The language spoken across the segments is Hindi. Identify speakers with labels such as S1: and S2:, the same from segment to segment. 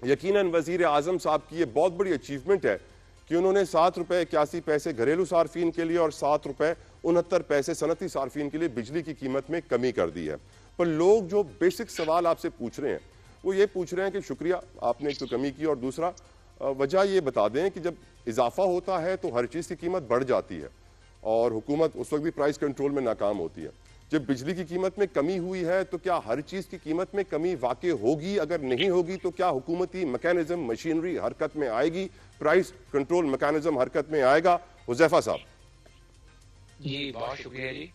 S1: यकीनन वजीर आजम साहब की ये बहुत बड़ी अचीवमेंट है कि उन्होंने 7 रुपए 81 पैसे घरेलू सार्फिन के लिए और 7 रुपए 69 पैसे सनती सार्फिन के लिए बिजली की कीमत में कमी कर दी है। पर लोग जो बेसिक सवाल आपसे पूछ रहे हैं वो ये पूछ रहे हैं कि शुक्रिया आपने एक तो कमी की, और दूसरा वजह ये बता दें कि जब इजाफा होता है तो हर चीज़ की कीमत बढ़ जाती है और हुकूमत उस वक्त भी प्राइस कंट्रोल में नाकाम होती है। जब बिजली की कीमत में कमी हुई है तो क्या हर चीज की कीमत में कमी वाकई होगी? अगर नहीं होगी तो क्या हुकूमती मैकेनिज्म मशीनरी हरकत में आएगी, प्राइस कंट्रोल मैकेनिज्म हरकत में आएगा? हुजैफा साहब।
S2: जी बहुत शुक्रिया जी,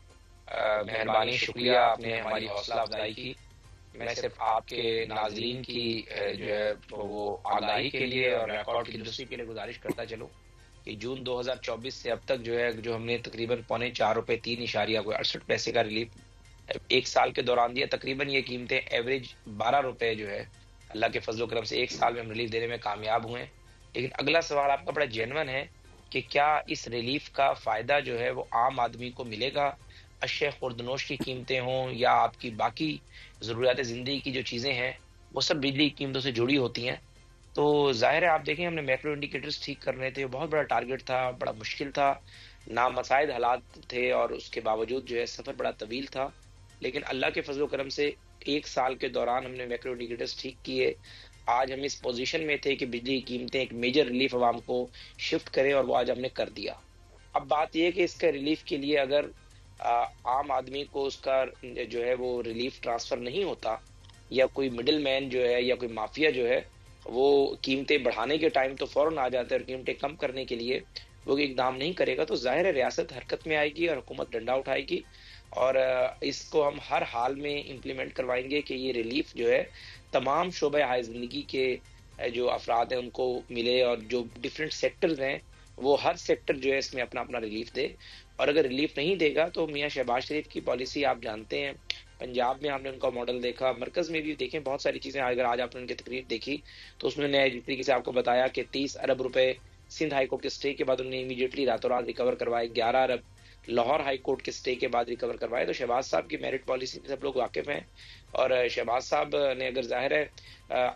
S2: मेहरबानी, शुक्रिया आपने हमारी हौसला अफजाई की। मैं सिर्फ आपके नाजरीन की जो है वो आगाही के लिए और रिकॉर्ड की दुरुस्ती के लिए गुजारिश करता चलो कि जून 2024 से अब तक जो है जो हमने तकरीबन ₹4.03 का रिलीफ एक साल के दौरान दिया। तकरीबन ये कीमतें एवरेज ₹12 जो है अल्लाह के फजल करम से एक साल में हम रिलीफ देने में कामयाब हुए हैं। लेकिन अगला सवाल आपका बड़ा जेन्युइन है कि क्या इस रिलीफ का फायदा जो है वो आम आदमी को मिलेगा? अशय खुर्दनोश की कीमतें हों या आपकी बाकी ज़रूरियात ज़िंदगी की जो चीज़ें हैं वो सब बिजली की कीमतों से जुड़ी होती हैं। तो ज़ाहिर है आप देखें हमने मैक्रो इंडिकेटर्स ठीक करने थे, बहुत बड़ा टारगेट था, बड़ा मुश्किल था, नामसाइद हालात थे और उसके बावजूद जो है सफ़र बड़ा तवील था। लेकिन अल्लाह के फजल करम से एक साल के दौरान हमने मैक्रो इंडिकेटर्स ठीक किए। आज हम इस पोजीशन में थे कि बिजली की कीमतें एक मेजर रिलीफ आवाम को शिफ्ट करें और वो आज हमने कर दिया। अब बात यह है कि इसका रिलीफ के लिए अगर आम आदमी को उसका जो है वो रिलीफ ट्रांसफर नहीं होता या कोई मिडिल मैन जो है या कोई माफिया जो है वो कीमतें बढ़ाने के टाइम तो फौरन आ जाता है और कीमतें कम करने के लिए वो इकदाम नहीं करेगा, तो जाहिर है रियासत हरकत में आएगी और हुकूमत डंडा उठाएगी और इसको हम हर हाल में इम्प्लीमेंट करवाएंगे कि ये रिलीफ जो है तमाम शोबे हाय जिंदगी के जो अफराद हैं उनको मिले और जो डिफरेंट सेक्टर्स हैं वो हर सेक्टर जो है इसमें अपना अपना रिलीफ दे। और अगर रिलीफ नहीं देगा तो मियां शहबाज शरीफ की पॉलिसी आप जानते हैं, पंजाब में हमने उनका मॉडल देखा, मरकज में भी देखें बहुत सारी चीजें। अगर आज आपने उनकी तकरीर देखी तो उसमें उन्होंने जिस तरीके से आपको बताया कि 30 अरब रुपए सिंध हाईकोर्ट के स्टे के बाद उन्होंने इमीडिएटली रातों रात रिकवर करवाए, 11 अरब लाहौर हाईकोर्ट के स्टे के बाद रिकवर करवाए। तो शहबाज साहब की मेरिट पॉलिसी में सब लोग वाकिफ हैं और शहबाज साहब ने अगर जाहिर है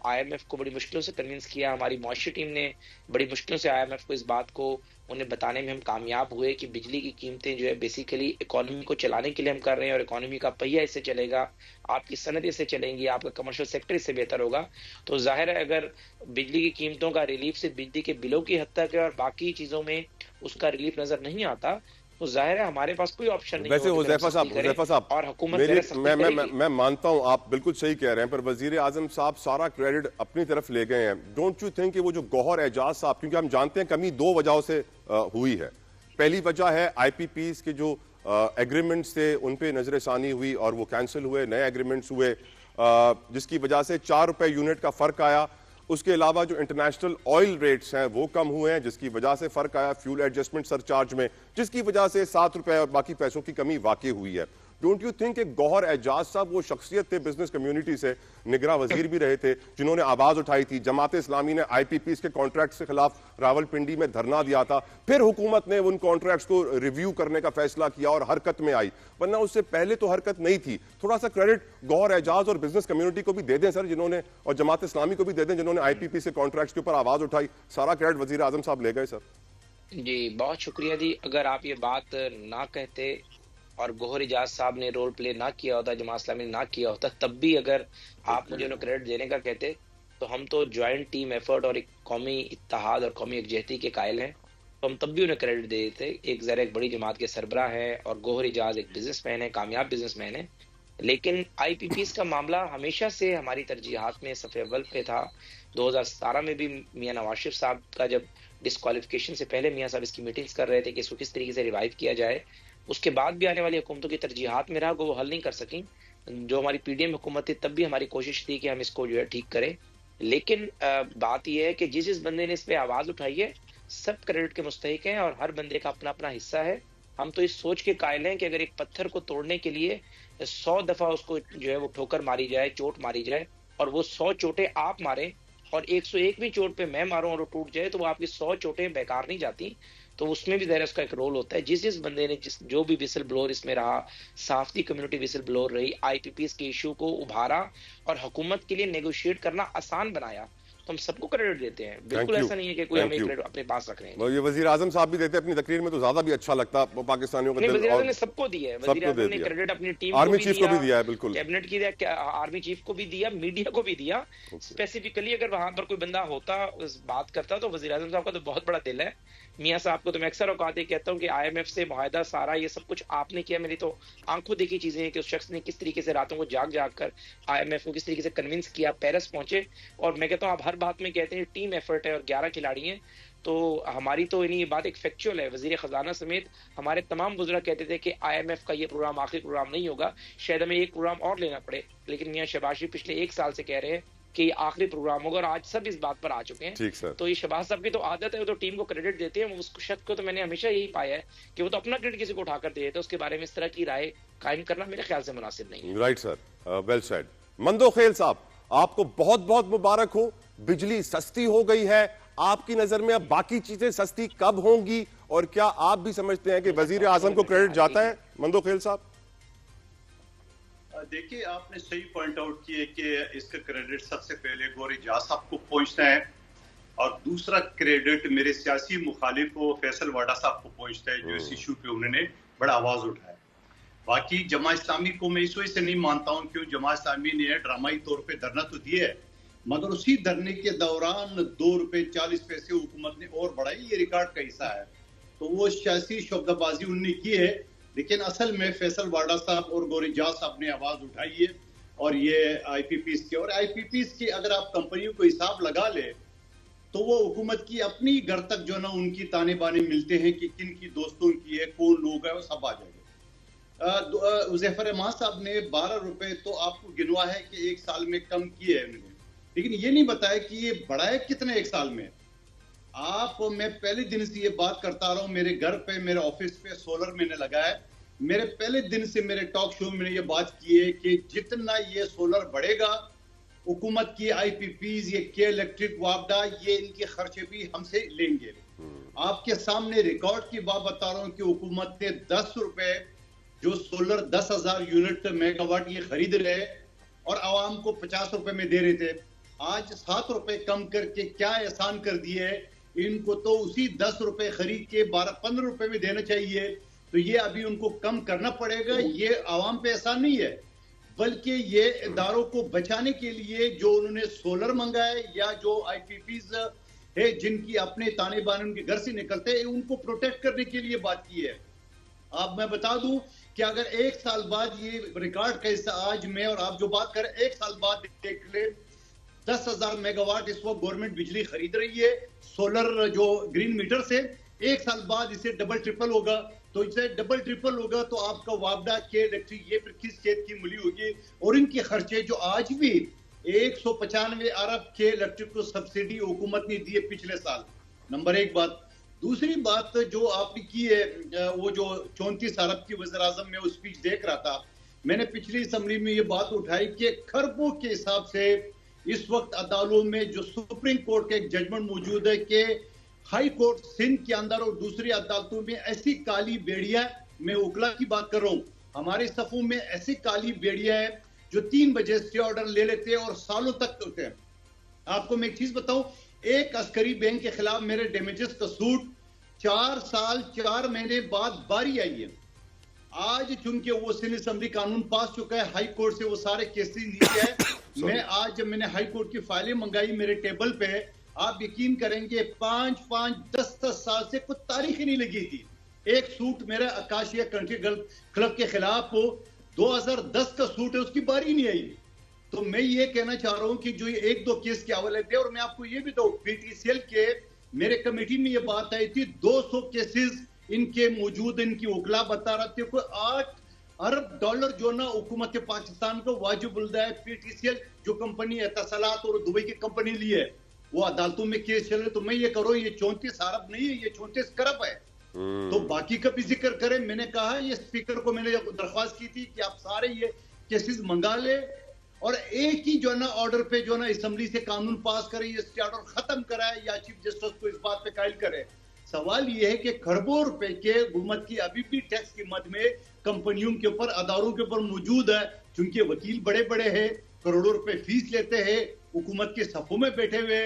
S2: IMF को बड़ी मुश्किलों से कन्विंस किया, हमारी मुआशी टीम ने बड़ी मुश्किलों से IMF को इस बात को उन्हें बताने में हम कामयाब हुए कि बिजली की कीमतें जो है बेसिकली इकोनॉमी को चलाने के लिए हम कर रहे हैं और इकोनॉमी का पहिया इससे चलेगा, आपकी सनत इससे चलेंगी, आपका कमर्शियल सेक्टर इससे बेहतर होगा। तो जाहिर है अगर बिजली की कीमतों का रिलीफ सिर्फ बिजली के बिलों की हद तक है और बाकी चीजों में उसका रिलीफ नजर नहीं आता तो जाहिर है हमारे पास कोई ऑप्शन नहीं
S1: वैसे
S2: होगा
S1: हुजैफा साहब
S2: और हुकूमत
S1: मेरी
S2: करेगी।
S1: मैं मानता हूं आप बिल्कुल सही कह रहे हैं, पर वजीर आजम साहब सारा क्रेडिट अपनी तरफ ले गए हैं। डोंट यू थिंक कि वो जो गौहर एजाज साहब, क्योंकि हम जानते हैं कमी दो वजहों से हुई है। पहली वजह है IPPs के जो एग्रीमेंट्स थे उन पे नजरसानी हुई और वो कैंसिल हुए, नए एग्रीमेंट्स हुए जिसकी वजह से ₹4 यूनिट का फर्क आया। उसके अलावा जो इंटरनेशनल ऑयल रेट्स हैं वो कम हुए हैं जिसकी वजह से फर्क आया फ्यूल एडजस्टमेंट सरचार्ज में, जिसकी वजह से ₹7 और बाकी पैसों की कमी वाकई हुई है। डोंट यू थिंक कि गौहर एजाज साहब वो शख्सियत थे, बिजनेस कम्युनिटी से निगरां वजीर भी रहे थे, जिन्होंने आवाज उठाई थी। जमात इस्लामी ने IPPs के कॉन्ट्रैक्ट के खिलाफ रावलपिंडी में धरना दिया था, फिर हुकूमत ने उन कॉन्ट्रैक्ट्स को रिव्यू करने का फैसला किया और हरकत में आई, वरना उससे पहले तो हरकत नहीं थी। थोड़ा सा क्रेडिट गौहर एजाज और बिजनेस कम्युनिटी को भी दे दें सर, जिन्होंने, और जमात इस्लामी को भी दे दें जिन्होंने IPPs के कॉन्ट्रैक्ट्स के ऊपर आवाज उठाई। सारा क्रेडिट वजीर आजम साहब ले गए सर।
S2: जी बहुत शुक्रिया जी, अगर आप ये बात ना कहते और गौहर एजाज साहब ने रोल प्ले ना किया होता, जमात इस्लामी ने ना किया होता, तब भी अगर आप मुझे उन्हें क्रेडिट देने का कहते तो हम तो ज्वाइंट टीम एफर्ट और एक कौमी इत्तेहाद और कौमी यकजहती के कायल हैं, तो हम तब भी उन्हें क्रेडिट दे देते। एक ज़रा एक बड़ी जमात के सरबराह है और गौहर एजाज एक बिजनेसमैन है, कामयाब बिजनेसमैन है। लेकिन IPPs का मामला हमेशा से हमारी तरजीहात में सफ़े अव्वल पे था। 2017 में भी मियां नवाज शरीफ साहब का जब डिस्क्वालिफिकेशन से पहले मियां साहब इसकी मीटिंग्स कर रहे थे कि इसको किस तरीके से रिवाइव किया जाए, उसके बाद भी आने वाली हुकूमतों की तरजीहात में रहा वो हल नहीं कर सकी। जो हमारी PDM हुकूमत थी तब भी हमारी कोशिश थी कि हम इसको जो है ठीक करें। लेकिन बात यह है कि जिस बंदे ने इस पे आवाज उठाई है सब क्रेडिट के मुस्तहिक हैं और हर बंदे का अपना अपना हिस्सा है। हम तो इस सोच के कायल हैं कि अगर एक पत्थर को तोड़ने के लिए 100 दफा उसको जो है वो ठोकर मारी जाए, चोट मारी जाए और वो 100 चोटें आप मारें और 101वीं चोट पे मैं मारूं और वो टूट जाए तो वो आपकी 100 चोटें बेकार नहीं जाती। तो उसमें भी ज़रा उसका एक रोल होता है। जिस बंदे ने जो भी विसल ब्लोअर इसमें रहा, साफ्ती कम्युनिटी विसल ब्लोअर रही, IPPs के इशू को उभारा और हुकूमत के लिए नेगोशिएट करना आसान बनाया, तो हम सबको क्रेडिट देते हैं,
S1: थैंक
S2: बिल्कुल
S1: यू,
S2: ऐसा नहीं है कि कोई
S1: थैंक
S2: हमें
S1: यू।
S2: क्रेडिट अपने पास रख रहे हैं।
S1: ये वजीर आजम साहब भी देते हैं अपनी तकरीर में, तो ज्यादा भी अच्छा लगता पाकिस्तानियों का
S2: नहीं,
S1: दिल।
S2: वज़ीर आज़म
S1: और
S2: ने सबको दिया है, वज़ीर
S1: सबको
S2: आज़म
S1: दे
S2: ने
S1: दिया,
S2: क्रेडिट अपनी टीम को
S1: आर्मी
S2: भी
S1: चीफ को
S2: दिया,
S1: भी दिया है, बिल्कुल।
S2: कैबिनेट की दिया, आर्मी चीफ को भी दिया, मीडिया को भी दिया। स्पेसिफिकली अगर वहां पर कोई बंदा होता, बात करता, तो वज़ीर आज़म साहब का तो बहुत बड़ा दिल है। मियां साहब को तो मैं अक्सर औकात ये कहता हूँ कि IMF से मुआहदा सारा ये सब कुछ आपने किया, मेरी तो आंखों देखी चीजें हैं कि उस शख्स ने किस तरीके से रातों को जाग जाग कर IMF को किस तरीके से कन्विंस किया, पेरिस पहुंचे। और मैं कहता हूँ, आप हर बात में कहते हैं टीम एफर्ट है और 11 खिलाड़ी हैं, तो हमारी तो ये बात एक फैक्चुअल है। वजीर खजाना समेत हमारे तमाम बुजुर्ग कहते थे कि IMF का ये प्रोग्राम आखिरी प्रोग्राम नहीं होगा, शायद हमें एक प्रोग्राम और लेना पड़े, लेकिन मियां शहबाज शरीफ पिछले 1 साल से कह रहे हैं कि ये आखिरी प्रोग्राम होगा, और आज सब इस बात पर आ चुके हैं।
S1: ठीक सर।
S2: तो ये शहबाज साहब की तो आदत है, वो तो टीम को क्रेडिट देते हैं। उस शख्स को तो मैंने हमेशा यही पाया है कि वो तो अपना क्रेडिट किसी को उठाकर दे देते हैं, उसके बारे में इस तरह की राय कायम करना मेरे ख्याल से मुनासिब नहीं है।
S1: Right sir, well said. मंदो खेल साहब, आपको बहुत बहुत मुबारक हो, बिजली सस्ती हो गई है। आपकी नजर में अब बाकी चीजें सस्ती कब होंगी, और क्या आप भी समझते हैं कि वजीर आजम को क्रेडिट जाता है? मंदो खेल साहब,
S3: देखिए, आपने सही पॉइंट आउट किए कि इसका क्रेडिट सबसे पहले गौरी एजाज साहब को पहुंचता है, और दूसरा क्रेडिट मेरे सियासी मुखालिफ को फैसल वाडा साहब को पहुंचता है, जो इस इशू पे उन्होंने बड़ा आवाज उठाया। बाकी जमा इस्लामी को मैं इस वजह से नहीं मानता हूं, क्यों जमा इस्लामी ने ड्रामाई तौर पे धरना तो दिया है, मगर उसी धरने के दौरान 2 रुपए 40 पैसे हुकूमत ने और बढ़ाई, ये रिकॉर्ड का हिस्सा है। तो वो सियासी शब्दबाजी उन्होंने की है, लेकिन असल में फैसल वाडा साहब और गौरी एजाज साहब ने आवाज उठाई है, और ये IPPs की, और IPPs की अगर आप कंपनियों को हिसाब लगा ले तो वो हुकूमत की अपनी घर तक जो ना उनकी ताने बाने मिलते हैं कि किन की दोस्तों की है, कौन लोग है, वो सब आ जाएगा। उज़ैफर रहमान साहब ने 12 रुपए तो आपको गिनवा है कि 1 साल में कम किए हैं उन्होंने, लेकिन ये नहीं बताया कि ये बढ़ाए कितने 1 साल में। मैं पहले दिन से ये बात करता रहा हूं, मेरे घर पे, मेरे ऑफिस पे सोलर मैंने लगाया। मेरे पहले दिन से मेरे टॉक शो में ये बात की है कि जितना ये सोलर बढ़ेगा, हुकूमत की IPPs, ये के इलेक्ट्रिक वापडा, ये इनके खर्चे भी हमसे लेंगे। आपके सामने रिकॉर्ड की बात बता रहा हूं कि हुकूमत ने 10 रुपए जो सोलर 10,000 यूनिट मेगावाट ये खरीद रहे और आवाम को 50 रुपए में दे रहे थे, आज 7 रुपए कम करके क्या एहसान कर दिए। इनको तो उसी 10 रुपए खरीद के 12-15 रुपए में देना चाहिए, तो ये अभी उनको कम करना पड़ेगा। ये आवाम पे एहसान नहीं है, बल्कि ये इदारों को बचाने के लिए जो उन्होंने सोलर मंगाए, या जो IPPs है जिनकी अपने ताने बाने उनके घर से निकलते हैं, उनको प्रोटेक्ट करने के लिए बात की है। अब मैं बता दूं कि अगर 1 साल बाद ये रिकॉर्ड कैसा, आज मैं और आप जो बात करें, 1 साल बाद देख ले 10,000 मेगावाट इस वक्त गवर्नमेंट बिजली खरीद रही है सोलर जो ग्रीन मीटर से। 1 साल बाद इसे डबल ट्रिपल होगा, तो इसे डबल ट्रिपल होगा तो आपका वापडा के इलेक्ट्रिक ये फिर किस खेत की मूली होगी। और इनके खर्चे जो आज भी 195 अरब के इलेक्ट्रिक को सब्सिडी हुकूमत ने दी है पिछले साल, नंबर 1 बात। दूसरी बात जो आपने की है, वो जो 34 अरब की वज़ीर आज़म में वो स्पीच देख रहा था, मैंने पिछली असेंबली में ये बात उठाई कि खरबों के हिसाब से इस वक्त अदालतों में जो सुप्रीम कोर्ट का एक जजमेंट मौजूद है कि हाई कोर्ट सिंध के अंदर और दूसरी अदालतों में ऐसी काली बेड़ियां, मैं उकला की बात कर रहा हूं, हमारे सफों में ऐसी काली बेड़ियां है जो 3 बजे स्टे ऑर्डर ले लेते हैं और सालों तक होते हैं। आपको मैं एक चीज बताऊं, एक अस्करी बैंक के खिलाफ मेरे डैमेजेस का सूट 4 साल 4 महीने बाद बारी आई है। आज चूंकि वो सिंध असेंबली कानून पास चुका है, हाई कोर्ट से वो सारे केसेस नीचे है। मैं आज जब मैंने हाई कोर्ट की फाइलें मंगाई मेरे टेबल पे, आप यकीन करेंगे 5-10 साल से कुछ तारीख ही नहीं लगी थी। एक सूट मेरा आकाशिया कंट्री क्लब के खिलाफ 2010 का सूट है, उसकी बारी नहीं आई। तो मैं ये कहना चाह रहा हूं कि जो ये 1-2 केस के हवाले थे, और मैं आपको ये भी दो PTCL के मेरे कमेटी में ये बात आई थी, 200 केसेस इनके मौजूद, इनकी वकला बता रहे थे कोई $8 अरब जो ना हुकूमत पाकिस्तान को वाजिब उल्दा है। PTCL जो कंपनी एतसलात और दुबई की कंपनी ली है, वो अदालतों में केस चल रहे। तो मैं ये करो, ये 34 अरब नहीं है, ये 34 करब है। तो बाकी का भी जिक्र करें। मैंने कहा, ये स्पीकर को मैंने दरख्वास्त की थी कि आप सारे ये केसेस मंगा ले और एक ही जो ना ऑर्डर पे जो ना असेंबली से कानून पास करे, ये स्टे ऑर्डर खत्म कराए या चीफ जस्टिस को इस बात पे कायल करे। सवाल ये है कि खरबों रुपए के हुकूमत की अभी भी टैक्स की मद में कंपनियों के ऊपर, अदारों के ऊपर मौजूद है, क्योंकि वकील बड़े बड़े हैं, करोड़ों रुपए फीस लेते हैं, हुकूमत के सफों में बैठे हुए,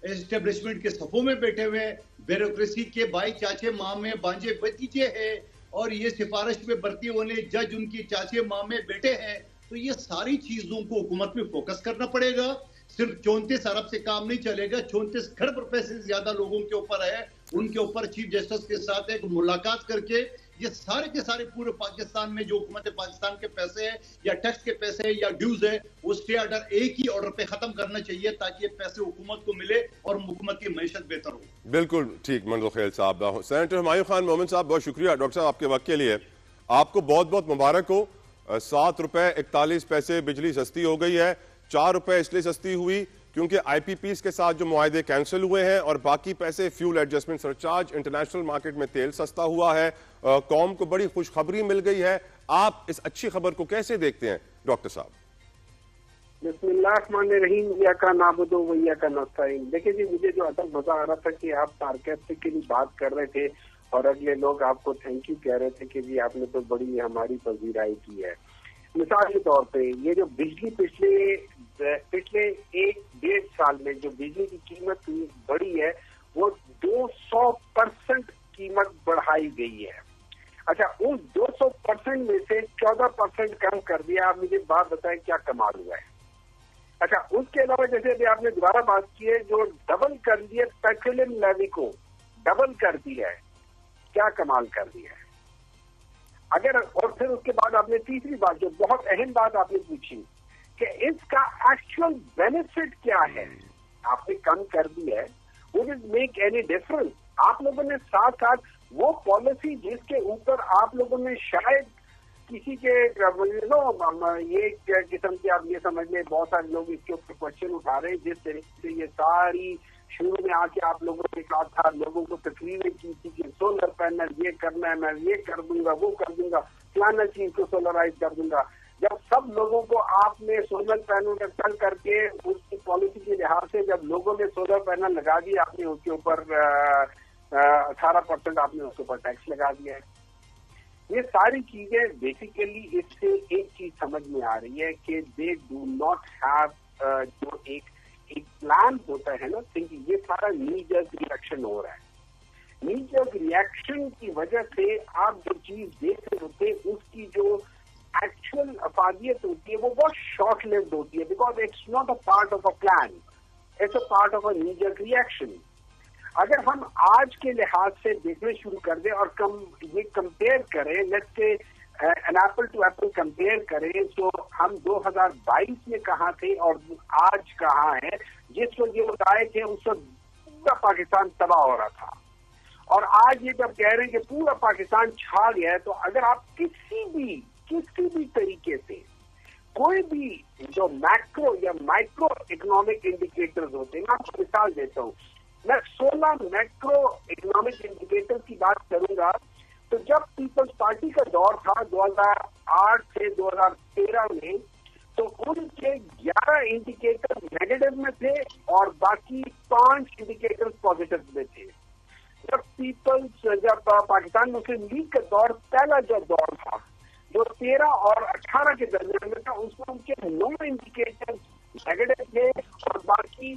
S3: एस्टेब्लिशमेंट के सफों में बैठे हुए, ब्यूरोक्रेसी के भाई चाचे मामे बांजे भतीजे हैं, और ये सिफारिश में भर्ती होने जज उनकी चाचे मामे बेटे हैं। तो ये सारी चीजों को हुकूमत में फोकस करना पड़ेगा। सिर्फ 34 अरब से काम नहीं चलेगा, 34 खरब रुपए से ज्यादा लोगों के ऊपर है। उनके ऊपर चीफ जस्टिस के साथ एक मुलाकात करके ये सारे के सारे पूरे पाकिस्तान में जो हुकूमत पाकिस्तान के पैसे हैं या टैक्स के पैसे हैं या ड्यूज है, वो स्टे ऑर्डर एक ही ऑर्डर पे खत्म करना चाहिए ताकि ये पैसे हुकूमत को मिले और हुकूमत की मैशत बेहतर हो। बिल्कुल
S1: ठीक मंजूर खेल साहब। सेनेटर हुमायूं खान मोमिन साहब, बहुत शुक्रिया डॉक्टर साहब आपके वक्त के लिए। आपको बहुत बहुत मुबारक हो। 7 रुपए 41 पैसे बिजली सस्ती हो गई है। 4 रुपए इसलिए सस्ती हुई क्योंकि IPPs के साथ जो मुआहदे कैंसिल हुए हैं, और बाकी पैसे fuel adjustment surcharge, international market में तेल सस्ता हुआ है। कौम को बड़ी खुशखबरी मिल गई है। आप इस अच्छी खबर को कैसे देखते हैं डॉक्टर साहब?
S4: बिस्मिल्लाहिर्रहमानिर्रहीम, इय्याका नअबुदु व इय्याका नस्तईन। देखिए जी, मुझे जो असल मजा आ रहा था कि आप सार्कास्टिकली बात कर रहे थे और अगले लोग आपको थैंक यू कह रहे थे कि जी आपने तो बड़ी हमारी पजीराई की है। मिसाल के तौर पे ये जो बिजली पिछले 1-1.5 साल में जो बिजली की कीमत बढ़ी है वो 200% कीमत बढ़ाई गई है। अच्छा, उस 200% में से 14% कम कर दिया। आप मुझे बात बताएं क्या कमाल हुआ है? अच्छा, उसके अलावा जैसे अभी आपने दोबारा बात की है, जो डबल कर दिया पेट्रोलियम लेवी को, डबल कर दिया है, क्या कमाल कर दिया है। अगर और फिर उसके बाद आपने तीसरी बात, जो बहुत अहम बात आपने पूछी कि इसका एक्चुअल बेनिफिट क्या है, आपने कम कर दिया है, would it make any difference? आप लोगों ने साथ साथ वो पॉलिसी जिसके ऊपर आप लोगों ने शायद किसी के ये किस्म के, आप ये समझ लें बहुत सारे लोग इसके ऊपर क्वेश्चन उठा रहे हैं, जिस तरीके से ये सारी शुरू में आके आप लोगों ने कहा था, लोगों को तकरीरें की थी कि सोलर पैनल ये करना है, मैं ये कर दूंगा, वो कर दूंगा, फलाना चीज को सोलराइज कर दूंगा। जब सब लोगों को आपने सोलर पैनल का चल करके उसकी पॉलिसी के लिहाज से जब लोगों ने सोलर पैनल लगा दिया, आपने उसके ऊपर 18% आपने उसके ऊपर टैक्स लगा दिया है। ये सारी चीजें बेसिकली इससे एक चीज समझ में आ रही है कि दे डू नॉट हैव जो एक प्लान होता है ना थिंकिंग, ये सारा नी जर्क रिएक्शन हो रहा है। नी जर्क रिएक्शन की वजह से आप जो चीज देख रहे होते हैं उसकी जो एक्चुअल अफादियत होती है वो बहुत शॉर्ट लिव्ड होती है, because it's not a part of a plan, it's a part of a knee jerk reaction. अगर हम आज के लिहाज से देखने शुरू कर दें और ये कंपेयर करें, लेट्स से an apple to apple compare करें, तो हम 2022 में कहाँ थे और आज कहाँ हैं। जिस वक्त ये बताए थे उस वक्त पूरा पाकिस्तान तबाह हो रहा था, और आज ये जब कह रहे हैं कि पूरा पाकिस्तान छा गया है, तो अगर आप किसी भी तरीके से कोई भी जो मैक्रो या माइक्रो इकोनॉमिक इंडिकेटर्स होते हैं, मैं आपको मिसाल देता हूँ, मैं 16 मैक्रो इकोनॉमिक इंडिकेटर की बात करूंगा। तो जब पीपल्स पार्टी का दौर था 2008 से 2013 में, तो उनके 11 इंडिकेटर नेगेटिव में थे और बाकी 5 इंडिकेटर पॉजिटिव में थे। जब पाकिस्तान मुस्लिम लीग का दौर, पहला जो दौर था जो 13 और 18 के दरमियान में था, उसमें उनके 9 इंडिकेटर नेगेटिव थे और बाकी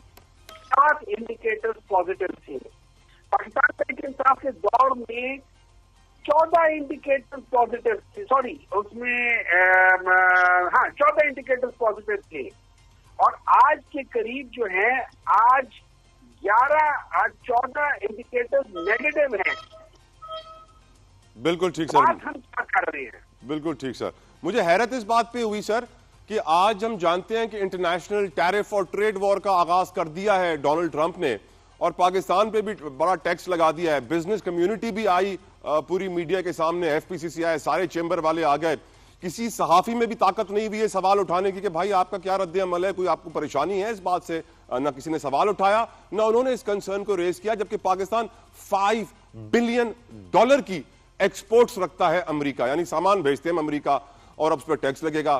S4: 7 इंडिकेटर्स पॉजिटिव थे। पाकिस्तान तहरीक इंसाफ के दौर में 14 इंडिकेटर्स पॉजिटिव थे, सॉरी उसमें 14 इंडिकेटर्स पॉजिटिव थे, और आज के करीब जो है आज 14 इंडिकेटर्स नेगेटिव हैं।
S1: बिल्कुल ठीक सर,
S4: बात हम क्या कर रहे हैं।
S1: बिल्कुल ठीक सर। मुझे हैरत इस बात पे हुई सर कि आज हम जानते हैं कि इंटरनेशनल टैरिफ और ट्रेड वॉर का आगाज कर दिया है डोनाल्ड ट्रंप ने, और पाकिस्तान पे भी बड़ा टैक्स लगा दिया है। बिजनेस कम्युनिटी भी आई पूरी मीडिया के सामने, FPCC आए, सारे चेंबर वाले आ गए। किसी सहाफी में भी ताकत नहीं हुई है सवाल उठाने की कि भाई आपका क्या रद्द अमल है, कोई आपको परेशानी है इस बात से। ना किसी ने सवाल उठाया, ना उन्होंने इस कंसर्न को रेज किया, जबकि पाकिस्तान $5 बिलियन की एक्सपोर्ट्स रखता है अमेरिका, यानी सामान भेजते हैं अमेरिका, और अब उस पर टैक्स लगेगा।